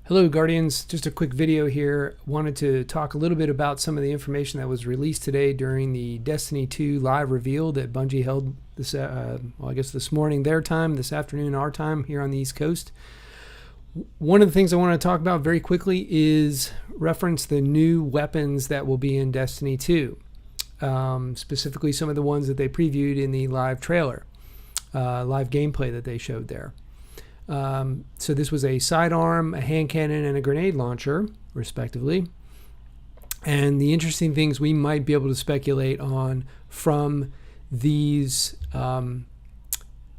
Hello Guardians, just a quick video here. Wanted to talk a little bit about some of the information that was released today during the Destiny 2 live reveal that Bungie held this morning their time, this afternoon our time here on the East Coast. One of the things I want to talk about very quickly is reference the new weapons that will be in Destiny 2. Specifically some of the ones that they previewed in the live trailer, live gameplay that they showed there. So this was a sidearm, a hand cannon, and a grenade launcher, respectively. And the interesting things we might be able to speculate on from these, from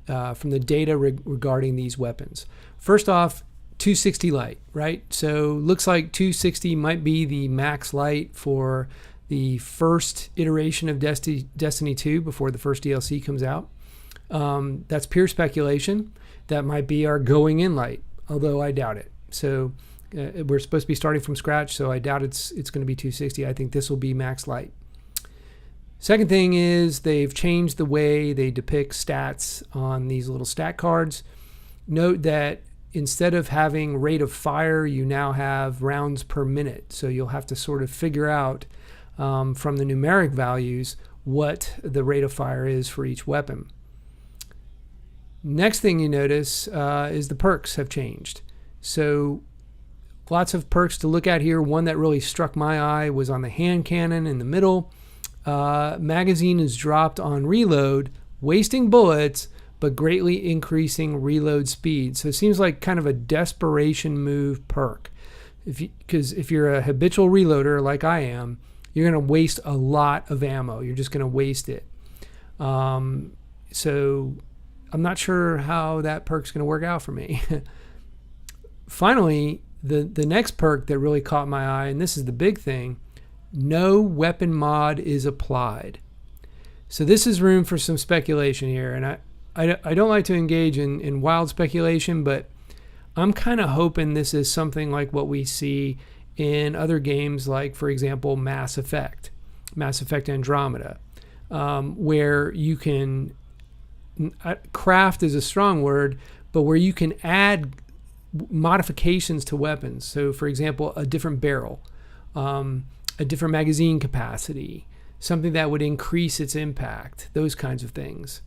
the data regarding these weapons. First off, 260 light, right? So looks like 260 might be the max light for the first iteration of Destiny 2 before the first DLC comes out. That's pure speculation. That might be our going in light, although I doubt it. So we're supposed to be starting from scratch, so I doubt it's going to be 260. I think this will be max light. Second thing is they've changed the way they depict stats on these little stat cards. Note that instead of having rate of fire, you now have rounds per minute. So you'll have to sort of figure out from the numeric values what the rate of fire is for each weapon. Next thing you notice is the perks have changed. So lots of perks to look at here. One that really struck my eye was on the hand cannon in the middle. Magazine is dropped on reload, wasting bullets, but greatly increasing reload speed. So it seems like kind of a desperation move perk. Because if you're a habitual reloader like I am, you're going to waste a lot of ammo. You're just going to waste it. So I'm not sure how that perk's going to work out for me. Finally, the next perk that really caught my eye, and this is the big thing, no weapon mod is applied. So this is room for some speculation here, and I don't like to engage in wild speculation, but I'm kind of hoping this is something like what we see in other games like, for example, Mass Effect Andromeda, where you can craft is a strong word, but where you can add modifications to weapons. So for example, a different barrel, a different magazine capacity, something that would increase its impact, those kinds of things.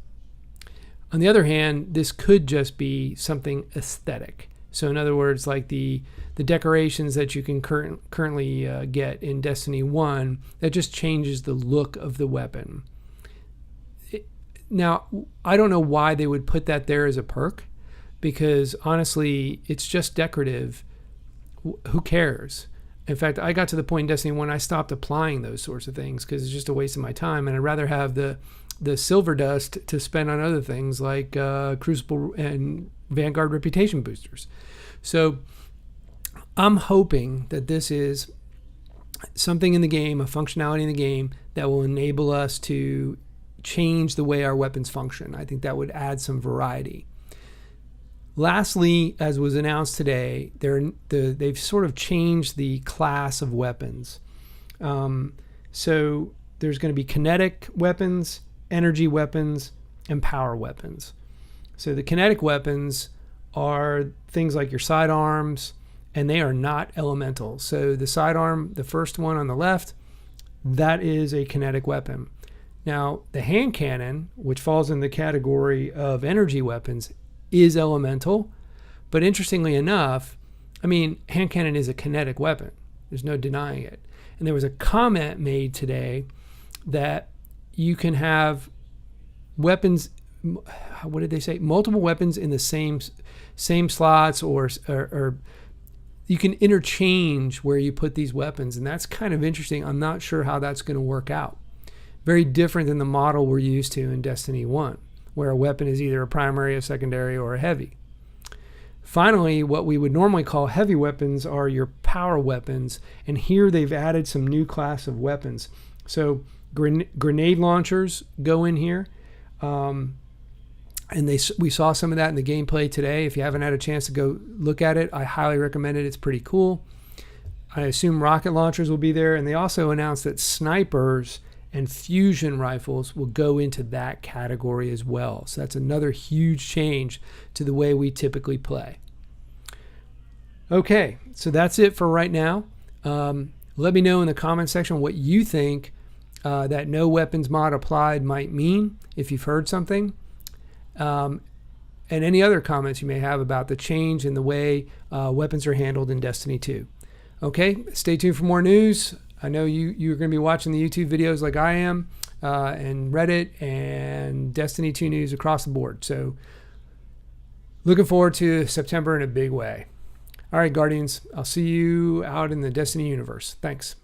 On the other hand, this could just be something aesthetic. So in other words, like the decorations that you can currently get in Destiny 1, that just changes the look of the weapon. Now, I don't know why they would put that there as a perk, because honestly, it's just decorative. Who cares? In fact, I got to the point in Destiny 1, I stopped applying those sorts of things because it's just a waste of my time, and I'd rather have the silver dust to spend on other things like Crucible and Vanguard reputation boosters. So I'm hoping that this is something in the game, a functionality in the game that will enable us to change the way our weapons function. I think that would add some variety. Lastly, as was announced today, they've sort of changed the class of weapons. So there's going to be kinetic weapons, energy weapons, and power weapons. So the kinetic weapons are things like your sidearms, and they are not elemental. So the sidearm, the first one on the left, that is a kinetic weapon. Now, the hand cannon, which falls in the category of energy weapons, is elemental. But interestingly enough, I mean, hand cannon is a kinetic weapon. There's no denying it. And there was a comment made today that you can have weapons, what did they say? Multiple weapons in the same slots, or you can interchange where you put these weapons. And that's kind of interesting. I'm not sure how that's going to work out. Very different than the model we're used to in Destiny 1, where a weapon is either a primary, a secondary, or a heavy. Finally, what we would normally call heavy weapons are your power weapons, and here they've added some new class of weapons. So grenade launchers go in here, and we saw some of that in the gameplay today. If you haven't had a chance to go look at it, I highly recommend it. It's pretty cool. I assume rocket launchers will be there, and they also announced that snipers and fusion rifles will go into that category as well. So that's another huge change to the way we typically play. Okay, so that's it for right now. Let me know in the comment section what you think that no weapons mod applied might mean, if you've heard something. And any other comments you may have about the change in the way weapons are handled in Destiny 2. Okay, stay tuned for more news. I know you're going to be watching the YouTube videos like I am, and Reddit and Destiny 2 news across the board. So looking forward to September in a big way. All right, Guardians, I'll see you out in the Destiny universe. Thanks.